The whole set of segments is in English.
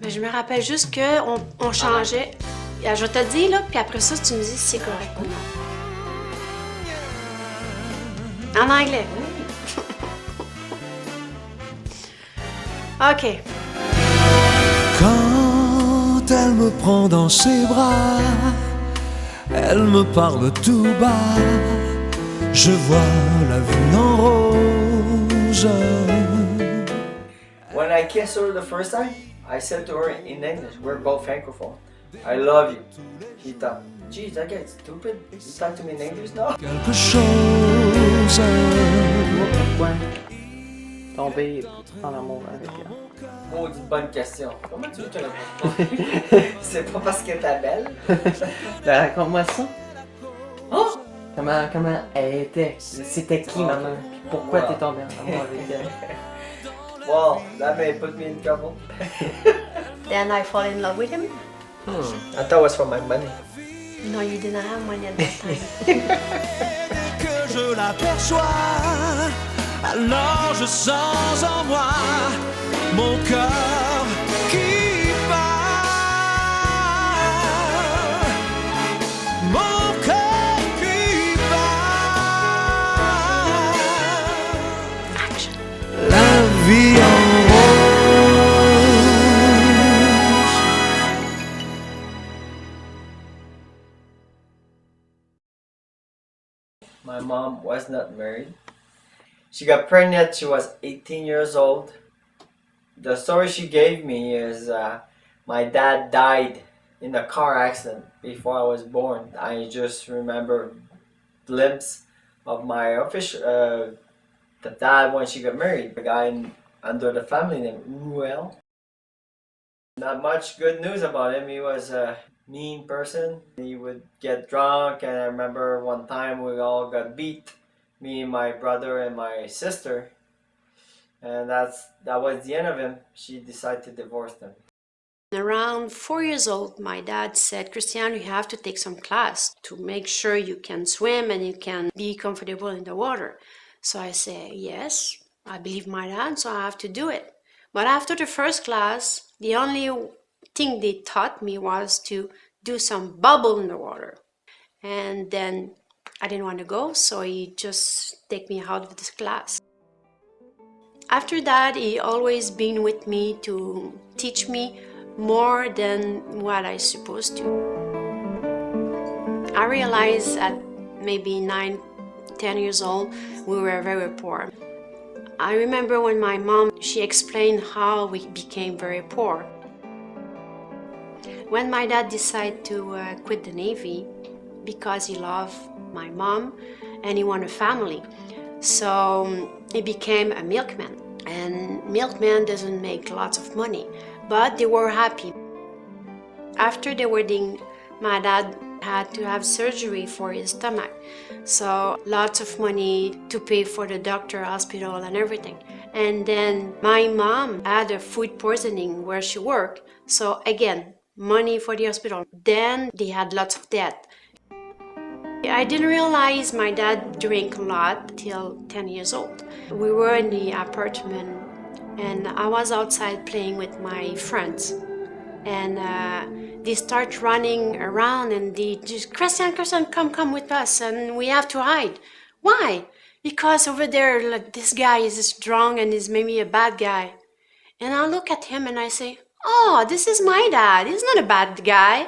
Mais je me rappelle juste qu'on changeait. Je vais te le dire, là, puis après ça, tu me dis si c'est correct ou non. En anglais. OK. Quand elle me prend dans ses bras, elle me parle tout bas, je vois la vie en rose. When I kissed her the first time, I said to her in English, we're both francophone, I love you. She thought, geez, that guy's stupid. You talk to me in English now? Quelque chose. Pourquoi tomber en amour avec elle? Maudite bonne question. Comment tu veux que je te réponde? C'est pas parce qu'elle est belle? Ben, raconte-moi ça. Oh! Comment elle était? C'était qui, maman? Puis pourquoi t'es tombé en amour avec elle? Well, that may put me in trouble. Then I fall in love with him. I thought it was for my money. No, you didn't have money at that time. Que je l'aperçois, alors je sens en moi mon cœur qui bat. Mon cœur qui bat. Action. La vie en rose. My mom was not married. She got pregnant, she was 18 years old. The story she gave me is my dad died in a car accident before I was born. I just remember glimpse of my official, the dad when she got married, the guy under the family name, Ruel. Not much good news about him. He was a mean person. He would get drunk, and I remember one time we all got beat, me and my brother and my sister, and that was the end of him. She decided to divorce them. Around 4 years old, my dad said, Christian, you have to take some class to make sure you can swim and you can be comfortable in the water. So I said, yes, I believe my dad, so I have to do it. But after the first class, the only thing they taught me was to do some bubble in the water. And then I didn't want to go, so he just take me out of this class. After that, he always been with me to teach me more than what I supposed to. I realized at maybe 9, 10 years old, we were very poor. I remember when my mom, she explained how we became very poor. When my dad decided to quit the Navy because he loved my mom and he wanted a family, so he became a milkman. And milkman doesn't make lots of money, but they were happy. After the wedding, my dad had to have surgery for his stomach, so lots of money to pay for the doctor, hospital, and everything. And then my mom had a food poisoning where she worked, so again, money for the hospital. Then they had lots of debt. I didn't realize my dad drank a lot till 10 years old. We were in the apartment and I was outside playing with my friends. And they start running around and they just, Christian, come with us and we have to hide. Why? Because over there, like, this guy is drunk and is maybe a bad guy. And I look at him and I say, oh, this is my dad. He's not a bad guy.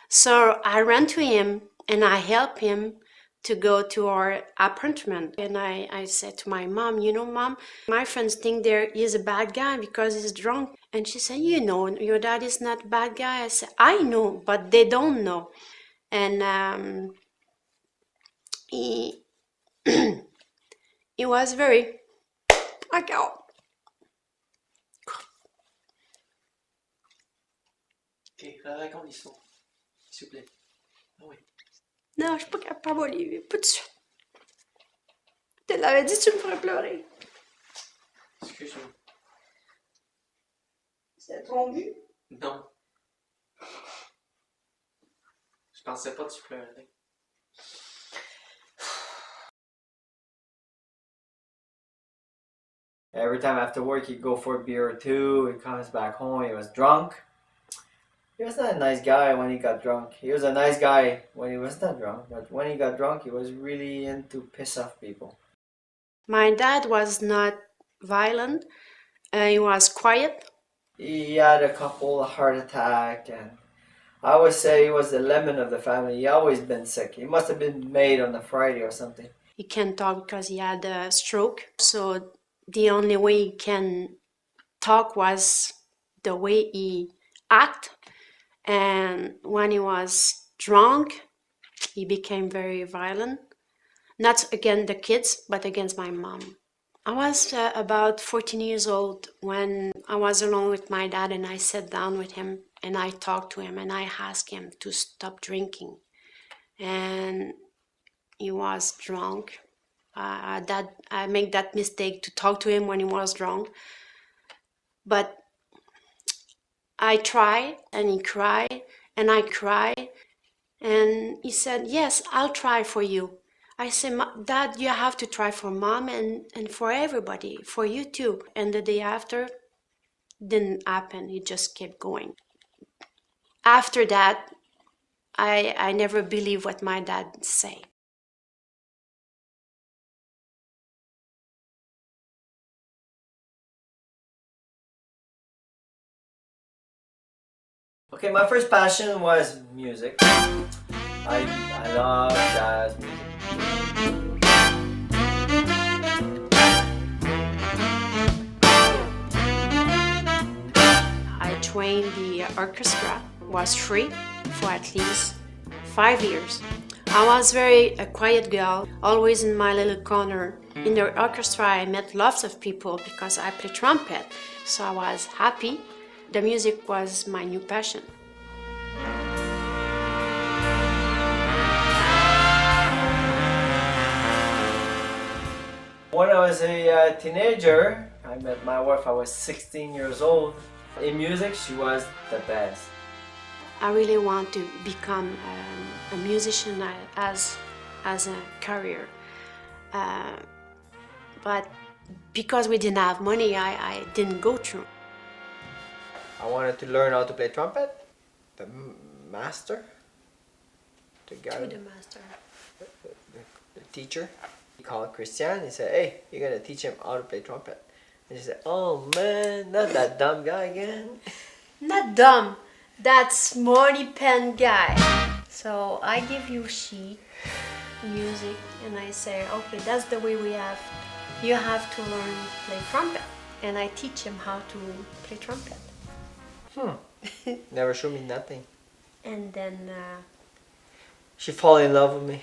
So I ran to him and I helped him to go to our apartment. And I said to my mom, you know, Mom, my friends think he's a bad guy because he's drunk. And she said, you know, your dad is not a bad guy. I said, I know, but they don't know. And he he was very, like, oh. Ok, raconte l'histoire, s'il vous plaît. Ah oui. Non, je suis pas capable, Olivier, pas de suite. Je te l'avais dit, tu me ferais pleurer. Excuse-moi. C'est ton but? Non. Je pensais pas que tu pleurais. Every time after work, he'd go for a beer or two. He comes back home, he was drunk. He was not a nice guy when he got drunk. He was a nice guy when he was not drunk, but when he got drunk, he was really into piss off people. My dad was not violent. He was quiet. He had a couple of heart attack, and I always say he was the lemon of the family. He always been sick. He must have been made on a Friday or something. He can't talk because he had a stroke. So the only way he can talk was the way he act. And when he was drunk, he became very violent. Not against the kids, but against my mom. I was about 14 years old when I was alone with my dad, and I sat down with him and I talked to him and I asked him to stop drinking. And he was drunk. I make that mistake to talk to him when he was drunk. But I tried, and he cried, and I cried, and he said, "Yes, I'll try for you." I said, "Dad, you have to try for Mom and for everybody, for you too." And the day after, didn't happen. It just kept going. After that, I never believed what my dad said. Okay, my first passion was music. I love jazz music. I trained the orchestra, was free for at least 5 years. I was a quiet girl, always in my little corner. In the orchestra, I met lots of people because I play trumpet, so I was happy. The music was my new passion. When I was a teenager, I met my wife. I was 16 years old. In music, she was the best. I really want to become a musician as a career. But because we didn't have money, I didn't go through. I wanted to learn how to play trumpet. The master, the guy, To the master. the teacher, he called Christian. He said, "Hey, you're gonna teach him how to play trumpet." And she said, "Oh man, not that dumb guy again." Not dumb. That smarty pen guy. So I give you sheet, music, and I say, okay, that's the way we have. You have to learn to play trumpet. And I teach him how to play trumpet. Never showed me nothing. And then, She fall in love with me.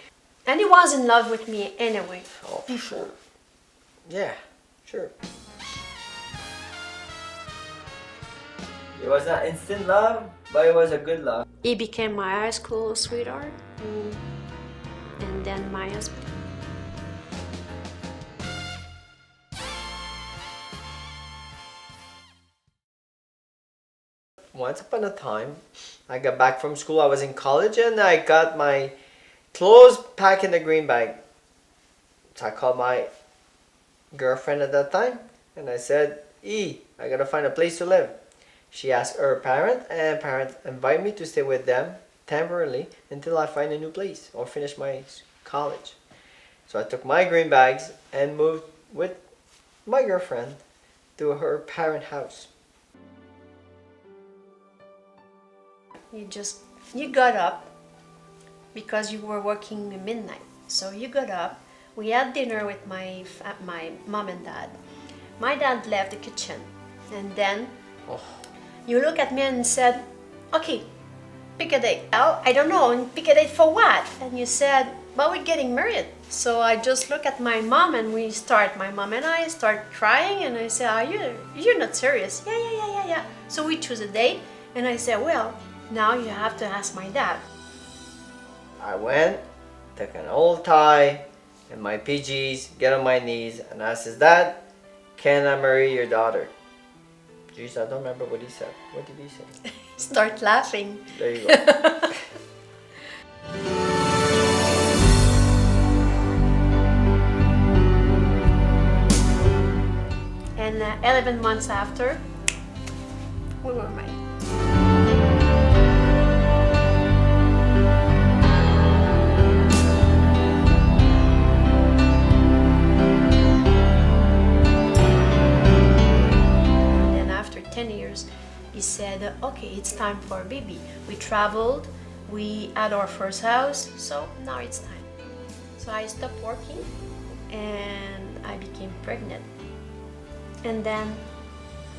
and he was in love with me anyway. Oh, for sure. Yeah, sure. It was not instant love, but it was a good love. He became my high school sweetheart, and then my husband. Once upon a time, I got back from school. I was in college and I got my clothes packed in a green bag. So I called my girlfriend at that time and I said, I gotta find a place to live. She asked her parent, and parent invited me to stay with them temporarily until I find a new place or finish my college. So I took my green bags and moved with my girlfriend to her parent house. You got up because you were working midnight. So you got up. We had dinner with my mom and dad. My dad left the kitchen, and then you look at me and said, "Okay, pick a date." "Oh, I don't know. And pick a date for what?" And you said, "But we're getting married." So I just look at my mom and my mom and I start crying, and I say, you're not serious?" Yeah. So we choose a date, and I said, "Well, now you have to ask my dad." I went, took an old tie and my PGs, get on my knees, and asked his dad, "Can I marry your daughter?" Jeez, I don't remember what he said. What did he say? Start laughing. There you go. And 11 months after, we were married. 10 years, he said, okay, it's time for a baby. We traveled, we had our first house, so now it's time. So I stopped working and I became pregnant. And then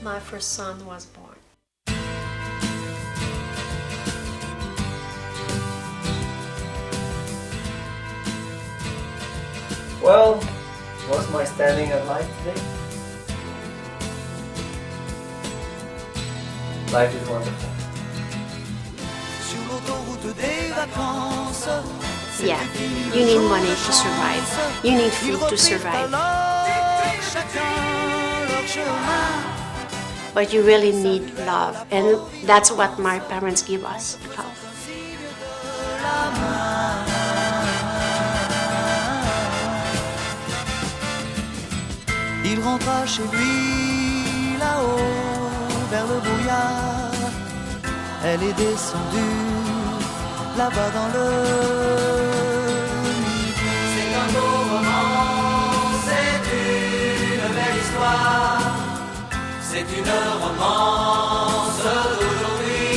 my first son was born. Well, what's my standing at life today? Life is wonderful. Sur l'autoroute des vacances. Yeah, you need money to survive. You need food to survive. But you really need love, and that's what my parents give us, love. Il rentra chez lui là-haut vers le brouillard. Elle est descendue là-bas dans le midi. C'est un beau roman, c'est une belle histoire. C'est une romance d'aujourd'hui.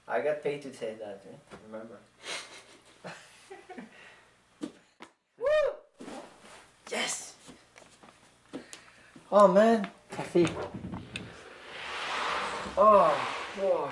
I got paid to say that, remember? Woo! Yes! Oh man! Ça fait. Oh boy!